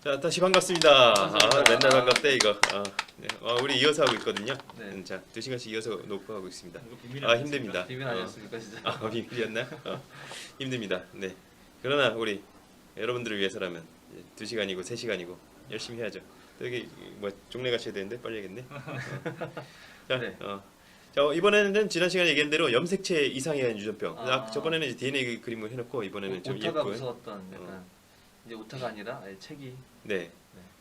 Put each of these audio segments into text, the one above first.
자, 다시 반갑습니다. 반갑습니다. 맨날 반갑대 이거. 네. 우리 이어서 하고 있거든요. 네. 자, 2시간씩 이어서 녹화하고 있습니다. 이거 비밀 힘듭니다. 비밀 아니었습니까 진짜? 비밀이었나? 힘듭니다. 네. 그러나 우리 여러분들을 위해서라면 2시간이고 3시간이고 열심히 해야죠. 또 여기 뭐 종례 가셔야 되는데 빨리 해야겠네. 자, 네. 자, 이번에는 지난 시간에 얘기한 대로 염색체 이상에 의한 유전병. 아. 저번에는 이제 DNA 그림을 해놓고 이번에는 좀 오타가 예쁜. 무서웠던 약간 이제 오타가 아니라 아예 책이 네. 네.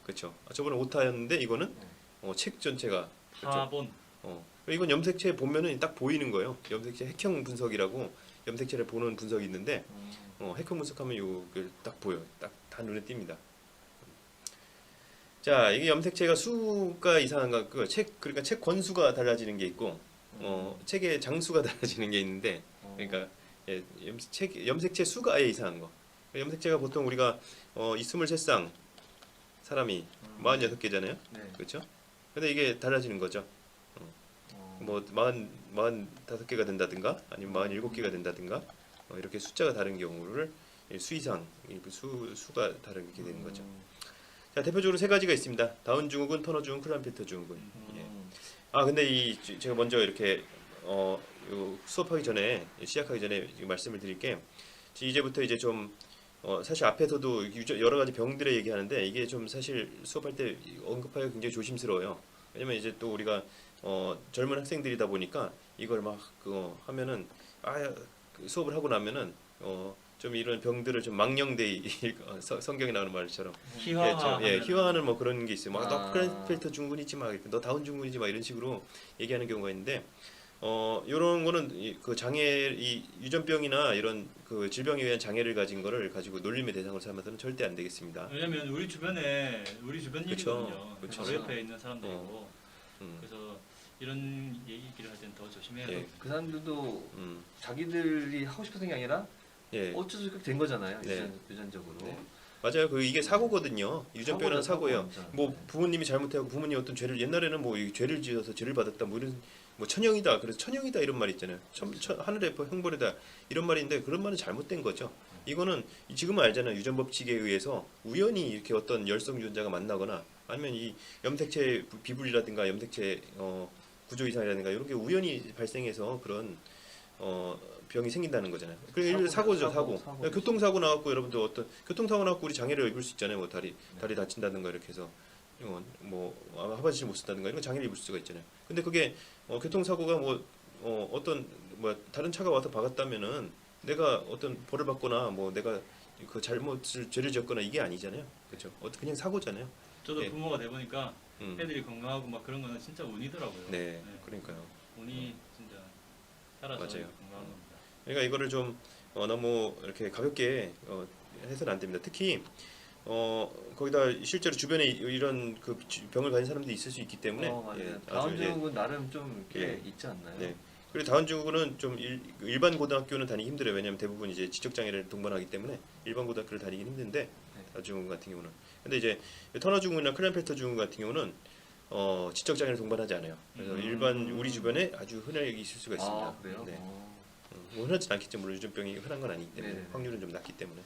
그렇죠. 저번에 오타였는데 이거는 네. 책 전체가 그렇죠. 화본. 이건 염색체 보면은 딱 보이는 거예요. 염색체 핵형 분석이라고 염색체를 보는 분석이 있는데 핵형 분석하면 요걸 딱 보여. 딱 다 눈에 띕니다. 자, 이게 염색체가 수가 이상한가 그러니까 책 권수가 달라지는 게 있고 책의 장수가 달라지는 게 있는데 그러니까 염색체 수가 아예 이상한 거. 염색체가 보통 우리가 이 23쌍 사람이 46개잖아요. 네. 그렇죠? 근데 이게 달라지는 거죠. 뭐 45개가 된다든가 아니면 47개가 된다든가 이렇게 숫자가 다른 경우를 수이상 수가 다르게 되는 거죠. 자, 대표적으로 세 가지가 있습니다. 다운 증후군, 터너 증후군, 클라인펠터 증후군. 예. 근데 제가 먼저 이렇게 요 수업하기 전에 시작하기 전에 말씀을 드릴게 이제부터 이제 좀 사실 앞에서도 여러 가지 병들의 얘기하는데 이게 좀 사실 수업할 때 언급하기가 굉장히 조심스러워요. 왜냐면 이제 또 우리가 젊은 학생들이다 보니까 이걸 막 하면은 수업을 하고 나면은 좀 이런 병들을 좀 망령되이 성경에 나오는 말처럼 희화하는 뭐 그런 게 있어요. 막 너 클라인펠터 증후군이지 막 너 다운 증후군이지 막 이런 식으로 얘기하는 경우가 있는데 이런 거는 그 장애 이 유전병이나 이런 그 질병에 의한 장애를 가진 거를 가지고 놀림의 대상으로 삼아서는 절대 안 되겠습니다. 왜냐면 우리 주변 일이거든요. 그쵸. 바로 옆에 있는 사람들이고 그래서 이런 얘기를 할 때는 더 조심해야 돼요. 그 사람들도 자기들이 하고 싶어서 게 아니라 어쩔 수 없게 된 거잖아요. 네. 유전적으로. 네. 맞아요. 이게 사고거든요. 유전병이라는 사고예요. 완전. 뭐 부모님이 잘못하고 부모님이 어떤 죄를 옛날에는 뭐 죄를 지어서 죄를 받았다 뭐 이런 뭐 천형이다 그래서 천형이다 이런 말 있잖아요. 하늘의 형벌이다 이런 말인데 그런 말은 잘못된 거죠. 이거는 지금은 알잖아요. 유전 법칙에 의해서 우연히 이렇게 어떤 열성 유전자가 만나거나 아니면 이 염색체 비불이라든가 염색체 구조 이상이라든가 이런 게 우연히 발생해서 그런 병이 생긴다는 거잖아요. 그게 사고죠, 사고. 교통사고 나갖고 여러분들 어떤 교통사고 나갖고 우리 장애를 입을 수 있잖아요. 뭐 다리 다친다든가 이렇게 해서 뭐 하반신을 못 쓴다든가 이런 장애를 입을 수가 있잖아요. 근데 그게 교통사고가 어떤 다른 차가 와서 박았다면은 내가 어떤 벌을 받거나 뭐 내가 그 잘못을 죄를 지었거나 이게 아니잖아요. 그렇죠? 그냥 사고잖아요. 저도 네. 부모가 돼 보니까 애들이 건강하고 막 그런 거는 진짜 운이더라고요. 네, 그러니까요. 운이 진짜 살아서 맞아요. 건강한 겁니다. 그러니까 이거를 좀 너무 이렇게 가볍게 해서는 안 됩니다. 특히 거기다 실제로 주변에 이런 그 병을 가진 사람들이 있을 수 있기 때문에 맞아요. 다운 증후군 나름 좀 이렇게 있지 않나요? 네. 그리고 다운 증후군은 좀 일반 고등학교는 다니기 힘들어요. 왜냐하면 대부분 이제 지적 장애를 동반하기 때문에 일반 고등학교를 다니긴 힘든데 다운 증후군 같은 경우는. 근데 이제 터너 증후군이나 클라인펠터 증후군 같은 경우는 지적 장애를 동반하지 않아요. 그래서 일반 우리 주변에 아주 흔하게 있을 수가 있습니다. 그래요? 네. 뭐 흔하진 않겠죠. 물론 유전병이 흔한 건 아니기 때문에 네네. 확률은 좀 낮기 때문에.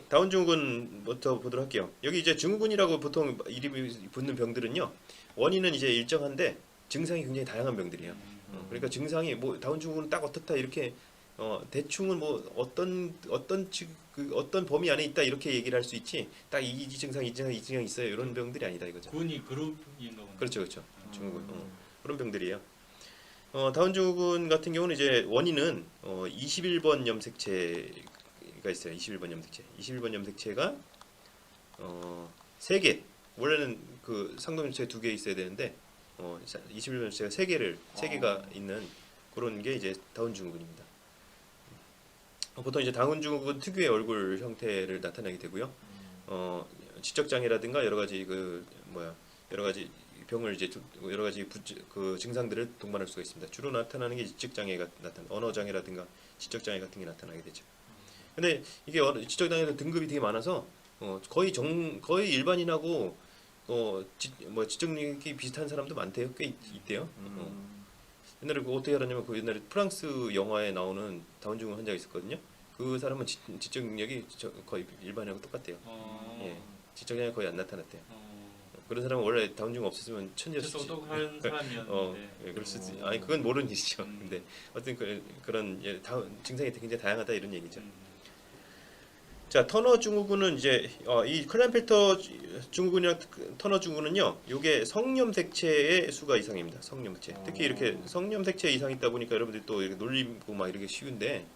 다운 증후군부터 보도록 할게요. 여기 이제 증후군이라고 보통 이름이 붙는 병들은요. 원인은 이제 일정한데 증상이 굉장히 다양한 병들이에요. 그러니까 증상이 뭐 다운 증후군은 딱 어떻다 이렇게 대충은 뭐 어떤 범위 안에 있다 이렇게 얘기를 할 수 있지. 딱 이 증상 이 증상 있어요. 이런 병들이 아니다 이거죠. 군이 그룹인 거군요. 그렇죠. 증후군. 그런 병들이에요. 다운 증후군 같은 경우는 이제 원인은 21번 염색체가 있어요. 21번 염색체. 21번 염색체가 3개. 원래는 그 상동염색체 2개 있어야 되는데 21번 염색체가 3개가 있는 그런 게 이제 다운 증후군입니다. 보통 이제 다운 증후군 특유의 얼굴 형태를 나타내게 되고요. 지적 장애라든가 여러 가지 여러 가지 병을 이제 여러 가지 그 증상들을 동반할 수가 있습니다. 주로 나타나는 게 지적 장애가 언어 장애라든가 지적 장애 같은 게 나타나게 되죠. 근데 이게 지적 장애는 등급이 되게 많아서 거의 일반인하고 지적 능력이 비슷한 사람도 많대요. 꽤 있대요. 옛날에 어떻게 알았냐면 옛날에 프랑스 영화에 나오는 다운 증후군 환자가 있었거든요. 그 사람은 지적 능력이 거의 일반인하고 똑같대요. 예. 지적 장애가 거의 안 나타났대요. 그런 사람은 원래 다운 증후가 없었으면 천재였지. 똑똑한 사람이었는데. 예, 그럴 수도 아니 그건 모르는 일이죠. 근데 어떤 그런 증상이 굉장히 다양하다 이런 얘기죠. 자, 터너 증후군은 이제 이 클라인펠터 증후군이랑 터너 증후군은요, 요게 성염색체의 수가 이상입니다. 성염색체. 특히 이렇게 성염색체 이상 있다 보니까 여러분들이 또 이렇게 놀리고 막 이렇게 쉬운데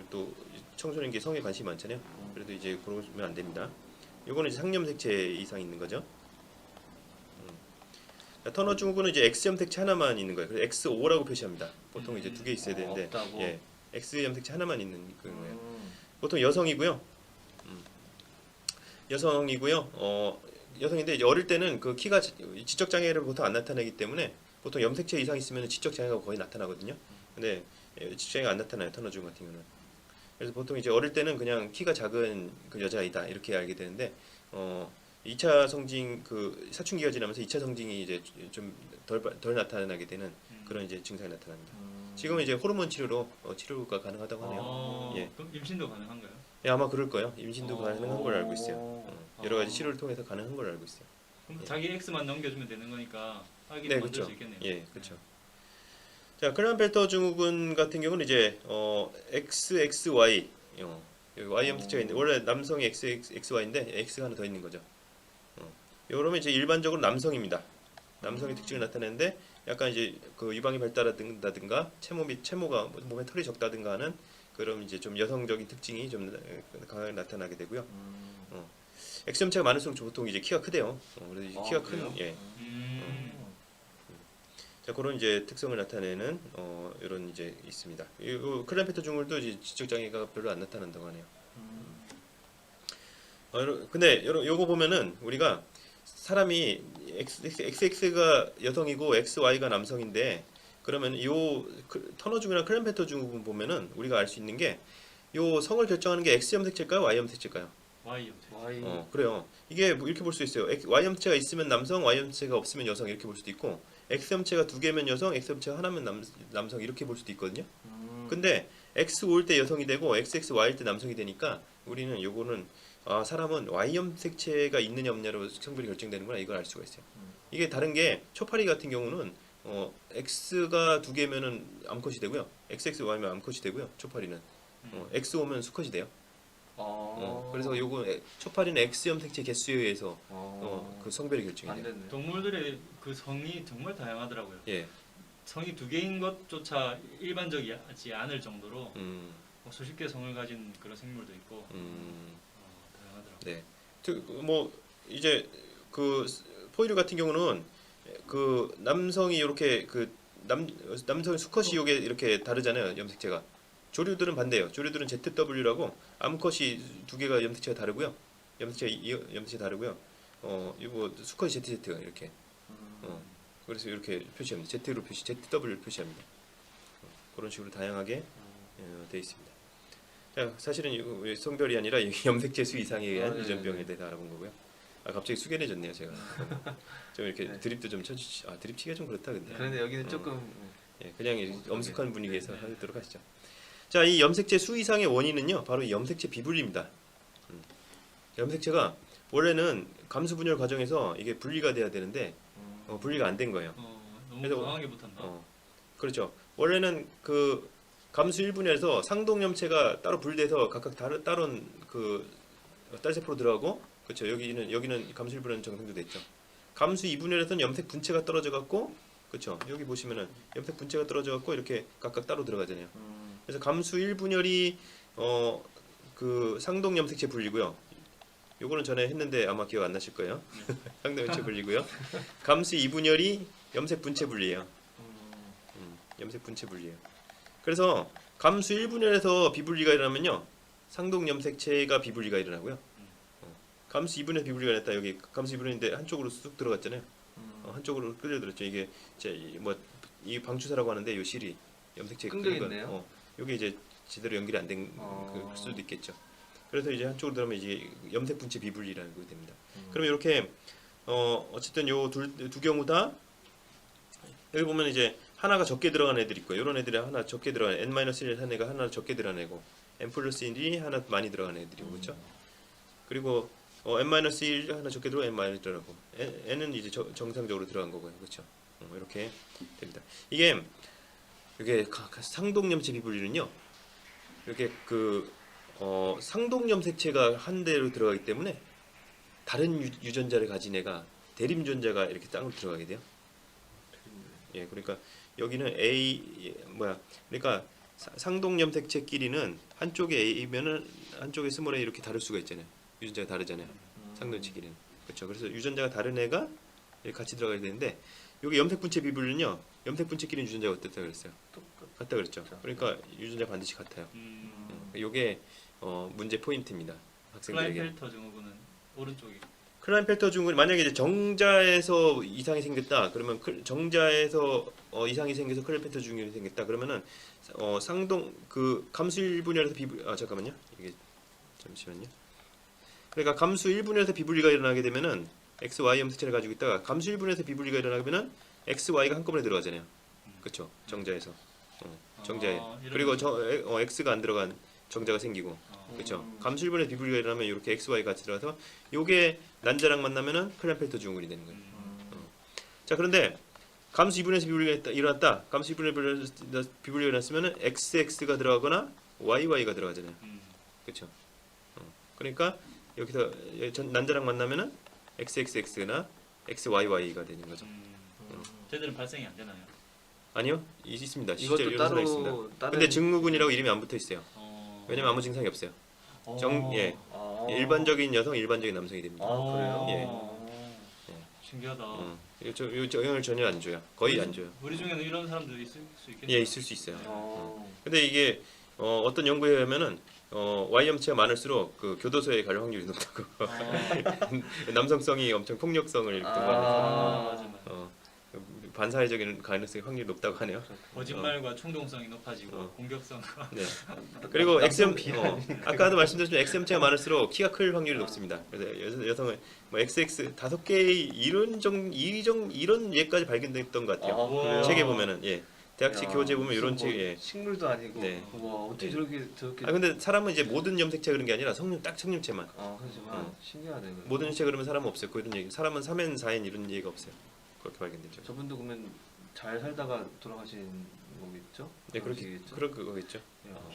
또 청소년기에 성에 관심이 많잖아요. 그래도 이제 그러면 안 됩니다. 요거는 이제 상염색체 이상 있는 거죠. 터너 증후군은 이제 X염색체 하나만 있는 거예요. 그래서 X5라고 표시합니다. 보통 이제 두 개 있어야 되는데, 없다고? 예, X염색체 하나만 있는 거예요. 보통 여성이고요. 여성인데 이제 어릴 때는 그 키가 지적 장애를 보통 안 나타내기 때문에 보통 염색체 이상 있으면 지적 장애가 거의 나타나거든요. 근데 지적 장애가 안 나타나요. 터너 증후군 같은 경우는. 그래서 보통 이제 어릴 때는 그냥 키가 작은 그 여자아이다 이렇게 알게 되는데 2차 성징 그 사춘기가 지나면서 2차 성징이 이제 좀 덜 나타나게 되는 그런 이제 증상이 나타납니다. 지금은 이제 호르몬 치료로 치료가 가능하다고 하네요. 예. 그럼 임신도 가능한가요? 예, 아마 그럴 거예요. 임신도 가능한 걸 알고 있어요. 여러 가지 치료를 통해서 가능한 걸 알고 있어요. 그럼 예. 자기 X만 넘겨주면 되는 거니까 아기를 네, 만들 그렇죠. 수 있겠네요. 예, 그렇죠. 자, 클라인펠터 증후군 같은 경우는 이제 XXY 여기 Y 염색체가 있는데 원래 남성이 XXY인데 X가 하나 더 있는 거죠. 요러면 이제 일반적으로 남성입니다. 남성의 특징을 나타내는데 약간 이제 그 유방이 발달한다든가 채모가 몸에 털이 적다든가 하는 그럼 이제 좀 여성적인 특징이 좀 강하게 나타나게 되고요. X염체가 많을수록 보통 이제 키가 크대요. 그래서 이제 키가 큰 예. 자, 그런 이제 특성을 나타내는 이런 이제 있습니다. 이 클라인펠터 증후군도 이제 지적 장애가 별로 안 나타난다고 하네요. 근데 요거 보면은 우리가 사람이 XX가 여성이고 XY가 남성인데 그러면 요 터너 증후군이나 클라인펠터 증후군 보면은 우리가 알 수 있는 게 요 성을 결정하는 게 X염색체일까요, Y염색체일까요? Y염색. 그래요. 이게 뭐 이렇게 볼 수 있어요. Y염체가 있으면 남성, Y염체가 없으면 여성 이렇게 볼 수도 있고 X염체가 두 개면 여성, X염체가 하나면 남성 이렇게 볼 수도 있거든요. 근데 X5일 때 여성이 되고 XXY일 때 남성이 되니까 우리는 요거는 사람은 Y염색체가 있느냐 없느냐로 성별이 결정되는구나 이걸 알 수가 있어요. 이게 다른 게 초파리 같은 경우는 X가 두 개면은 암컷이 되고요. XXY면 암컷이 되고요. 초파리는 X5면 수컷이 돼요. 그래서 요거 초파리는 X염색체 개수에 의해서 그 성별이 결정이 돼요. 동물들의 그 성이 정말 다양하더라고요. 예. 성이 두 개인 것조차 일반적이지 않을 정도로 수십 개 성을 가진 그런 생물도 있고 다양하더라고요. 네. 뭐 이제 그 포유류 같은 경우는 그 남성이 이렇게 그 남성 수컷이 요게 이렇게 다르잖아요. 염색체가. 조류들은 반대예요. 조류들은 ZW라고 암컷이 두 개가 염색체가 다르고요. 염색체 다르고요. 이거 수컷이 ZZ가 이렇게. 그래서 이렇게 표시합니다. Z로 ZW를 표시합니다. 그런 식으로 다양하게 되어 있습니다. 자, 사실은 이거 성별이 아니라 염색체 수 이상에 의한 유전병에 대해 알아본 거고요. 갑자기 숙연해졌네요, 제가. 좀 이렇게 드립도 좀 쳐주시. 드립 치기가 좀 그렇다 근데. 그런데 여기는 조금 그냥 엄숙한 분위기에서 하도록 하시죠. 자, 이 염색체 수 이상의 원인은요, 바로 이 염색체 비분리입니다. 염색체가 원래는 감수 분열 과정에서 이게 분리가 돼야 되는데 분리가 안 된 거예요. 너무 그래서 강하게 붙었나? 그렇죠. 원래는 그 감수 1분열에서 상동염체가 따로 분리돼서 각각 다른 그 딸세포로 들어가고, 그렇죠. 여기는 감수 1분열 정상도 됐죠. 감수 2분열에서는 염색 분체가 떨어져 갖고, 그렇죠. 여기 보시면은 염색 분체가 떨어져 갖고 이렇게 각각 따로 들어가잖아요. 그래서 감수 1분열이 그 상동 염색체 분리고요. 요거는 전에 했는데 아마 기억 안 나실 거예요. 상동 염색체 분리고요. 감수 2분열이 염색 분체 분리예요. 염색 분체 분리예요. 그래서 감수 1분열에서 비분리가 일어나면요, 상동 염색체가 비분리가 일어나고요. 감수 2분열에서 비분리가 일어났다. 여기 감수 2분열인데 한쪽으로 쑥 들어갔잖아요. 한쪽으로 끌려들었죠. 이게 이 방추사라고 하는데 이 실이 염색체 끊겨 있네요. 이게 이제 제대로 연결이 안 된 그 수도 있겠죠. 그래서 이제 한쪽으로 들어가면 이제 염색 분체 비분리라고 됩니다. 그럼 이렇게 어쨌든 요 두 경우 다 여기 보면 이제 하나가 적게 들어간 애들이 있고, 이런 애들이 하나 적게 들어간 n-1 한 애가 하나 적게 들어간 애고, n+1이 하나 많이 들어간 애들이고, 그렇죠? 그리고 n-1 하나 적게 들어가 n-1 들어가고 n은 이제 정상적으로 들어간 거고요. 그렇죠? 이렇게 됩니다. 이게 상동염체 비분리는요. 이렇게 상동염색체가 한 대로 들어가기 때문에 다른 유전자를 가진 애가 대립유전자가 이렇게 땅으로 들어가게 돼요. 예, 그러니까 여기는 그러니까 상동염색체끼리는 한쪽에 A면은 한쪽에 스몰 A 이렇게 다를 수가 있잖아요. 유전자가 다르잖아요. 상동염체끼리는. 그렇죠. 그래서 유전자가 다른 애가 이렇게 같이 들어가야 되는데 여기 염색분체 비분리는요. 염색분체끼리는 유전자가 어떻다 그랬어요? 같다 그랬죠. 그러니까 유전자 반드시 같아요. 요게 문제 포인트입니다. 학생들에게. 클라인펠터 증후군은 오른쪽이. 클라인펠터 증후군 만약에 이제 정자에서 이상이 생겼다. 그러면 정자에서 이상이 생겨서 클라인펠터 증후군이 생겼다. 그러면은 상동 감수 1분열에서 잠깐만요. 이게 잠시만요. 그러니까 감수 1분열에서 비분리가 일어나게 되면은 x, y 염색체를 가지고 있다가 감수 1분열에서 비분리가 일어나면은 x, y가 한꺼번에 들어가잖아요. 그렇죠? 정자에서. 정자에. 그리고 x가 안 들어간 정자가 생기고. 그렇죠? 감수 1분의 비분리가 일어나면 이렇게 x, y 같이 들어가서 요게 난자랑 만나면은 클라인펠터 증후군이 되는 거예요. 자, 그런데 감수 2분에서 비분리가 일어났다. 감수 2분의 비분리가 일어났으면은 xx가 들어가거나 y가 들어가잖아요. 그렇죠? 그러니까 여기서 난자랑 만나면은 xxx나 xyy가 되는 거죠. 쟤들은 발생이 안 되나요? 아니요, 있습니다. 이것도 실제로 이런 사례 있습니다. 근데 증후군이라고 이름이 안 붙어 있어요. 왜냐면 아무 증상이 없어요. 일반적인 여성, 일반적인 남성이 됩니다. 그래요? 예. 신기하다. 요 영향을 전혀 안 줘요. 거의 안 줘요. 우리 중에는 이런 사람들도 있을 수 있겠네요. 예, 있을 수 있어요. 근데 이게 어떤 연구에 의하면은 Y염체가 많을수록 그 교도소에 갈 확률이 높다고. 남성성이 엄청 폭력성을 동반해서 맞아. 반사회적인 가능성이 확률이 높다고 하네요. 거짓말과 충동성이 높아지고 공격성과. 네. 그리고 아까도 말씀드렸지만 X염체가 많을수록 키가 클 확률이 높습니다. 그래서 여성은 뭐 XX 5개의 이런 예까지 발견됐던 것 같아요. 그래요? 책에 보면은 대학식 교재 보면 이런 무슨 책. 식물도 아니고. 네. 와, 어떻게 저렇게. 근데 사람은 이제 모든 염색체 그런 게 아니라 성염체만. 하지만 신기하네. 모든 염색체 그러면 사람은 없어요. 이런 얘기. 사람은 3엔 4엔 이런 얘기가 없어요. 그렇게 발견됐죠. 저분도 그러면 잘 살다가 돌아가신 거겠죠? 네, 그럴 거겠죠.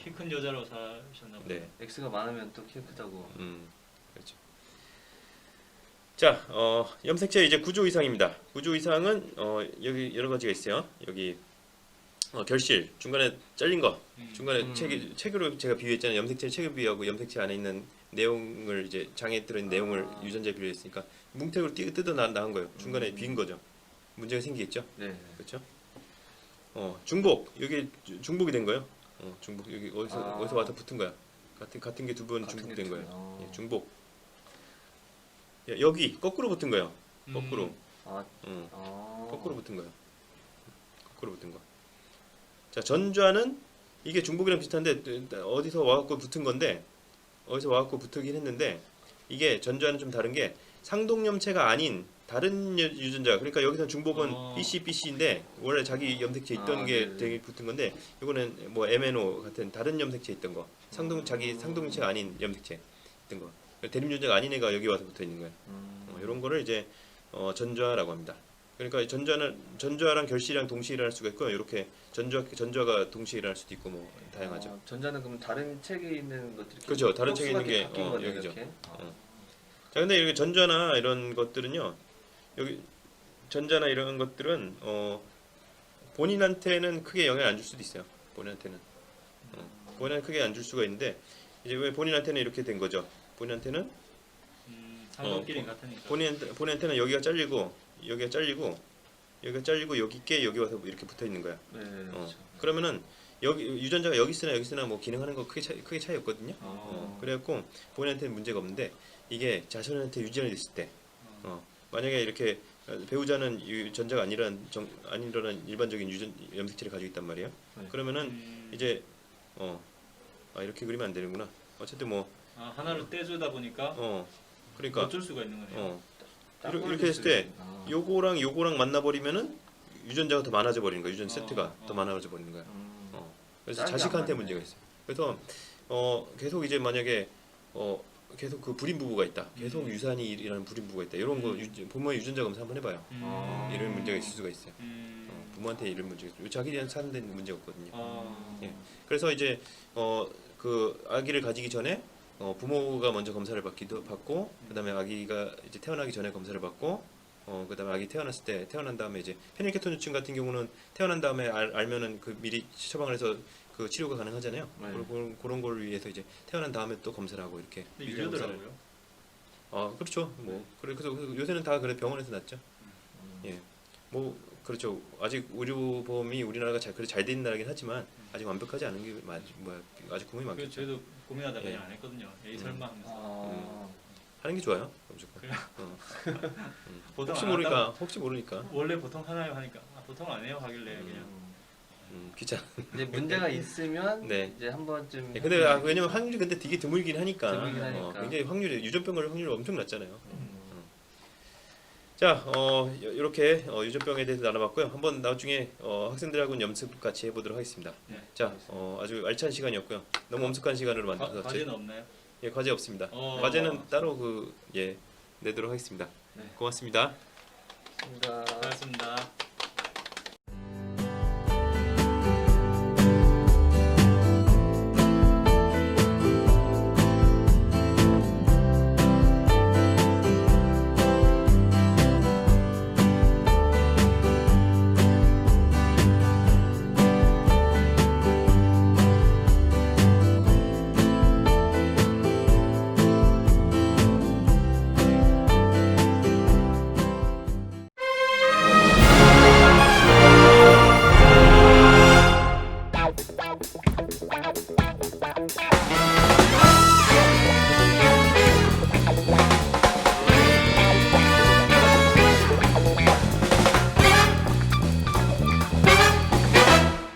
키 큰 여자로 사셨나 보네. 네. X가 많으면 또 키가 크다고. 그렇죠. 자, 염색체 이제 구조 이상입니다. 구조 이상은 여기 여러 가지가 있어요. 여기 결실 중간에 잘린 거, 중간에 책으로 제가 비유했잖아요. 염색체 책을 비유하고 염색체 안에 있는 내용을 이제 장에 들어있는 내용을 유전자에 비유했으니까 뭉태그로 뜯어 나온 거예요. 중간에 비인 거죠. 문제가 생기겠죠. 네. 그렇죠. 중복 여기 중복이 된 거예요. 중복 여기 어디서 와서 붙은 거야. 같은 게 두 번 중복된 거예요. 예, 중복. 여기 거꾸로 붙은 거예요. 거꾸로. 거꾸로 붙은 거예요. 거꾸로 붙은 거. 자, 전좌는 이게 중복이랑 비슷한데 어디서 와갖고 붙은 건데 어디서 와갖고 붙긴 했는데 이게 전좌는 좀 다른 게 상동염체가 아닌 다른 유전자. 그러니까 여기서 중복은 BC인데 원래 자기 염색체 있던 게 되게 붙은 건데 이거는 뭐 MNO 같은 다른 염색체 있던 거. 자기 상동염체가 아닌 염색체 있던 거. 대립유전자가 아닌 애가 여기 와서 붙어 있는 거예요. 이런 거를 이제 전좌라고 합니다. 그러니까 전좌랑 결실이랑 동시에 일어날 수가 있고 이렇게 전좌가 동시에 일어날 수도 있고 뭐 다양하죠. 전자는 그럼 다른 책에 있는 것들이 그렇죠. 다른 책에 있는 게 여기죠. 자, 근데 여기 전자나 이런 것들은요. 여기 전자나 이런 것들은 본인한테는 크게 영향 안 줄 수도 있어요. 본인한테는 크게 안 줄 수가 있는데 이제 왜 본인한테는 이렇게 된 거죠? 본인한테는 상동끼리 같으니까. 본인한테는 여기가 잘리고 여기가 잘리고 여기 있게 여기 와서 이렇게 붙어 있는 거야. 네, 그렇죠. 그러면은 여기 유전자가 여기 쓰나 뭐 기능하는 거 크게 차이 없거든요. 그래갖고 본인한테는 문제가 없는데 이게 자손한테 유전이 됐을 때 만약에 이렇게 배우자는 유전자가 아니란 일반적인 염색체를 가지고 있단 말이에요. 네. 그러면은 이제 이렇게 그리면 안 되는구나. 어쨌든 뭐 하나를 떼주다 보니까 그러니까 어쩔 수가 있는 거네요. 이렇게 했을 때 요거랑 만나버리면은 유전자가 더 많아져 버리는 거야. 유전 세트가 더 많아져 버리는 거야. 그래서 자식한테 문제가 있어요. 그래서 계속 이제 만약에 계속 그 불임 부부가 있다. 계속 유산이 일어나는 불임 부부가 있다. 이런 거 부모의 유전자 검사 한번 해봐요. 이런 문제가 있을 수가 있어요. 부모한테 이런 문제가 있어요. 자기한테 사는 데는 문제가 없거든요. 예. 그래서 이제 그 아기를 가지기 전에 부모가 먼저 검사를 받고 그다음에 아기가 이제 태어나기 전에 검사를 받고 그다음에 아기 태어났을 때 태어난 다음에 이제 페닐케톤유증 같은 경우는 태어난 다음에 알면은 그 미리 처방을 해서 그 치료가 가능하잖아요. 네. 그런 걸 위해서 이제 태어난 다음에 또 검사를 하고 이렇게 유료더라고요. 그렇죠. 뭐 그래서 요새는 다 그래 병원에서 낫죠. 예. 뭐 그렇죠. 아직 의료보험이 우리나라가 잘 돼 있는 나라긴 하지만 아직 완벽하지 않은 게 아직 고민이 많겠죠. 저희도 고민하다가 예. 그냥 안 했거든요. 에이 설마 하면서. 하는 게 좋아요. 무조건. 보통 혹시 안 모르니까 한다고. 혹시 모르니까 원래 보통 하나요 하니까 보통 안 해요 하길래 그냥. 귀찮아. 이제 문제가 있으면 네. 이제 한 번쯤. 근데 왜냐면 확률이 근데 되게 드물긴 하니까, 드물긴 하니까. 굉장히 유전병 걸 확률이 엄청 낮잖아요. 자, 이렇게 유전병에 대해서 나눠봤고요. 한번 나중에 학생들하고는 연습 같이 해보도록 하겠습니다. 네. 자, 아주 알찬 시간이었고요. 너무 엄숙한 시간으로 만들어서 과제는 없나요? 예, 과제 없습니다. 어. 과제는 따로 내도록 하겠습니다. 네. 고맙습니다. 감사합니다. 고맙습니다.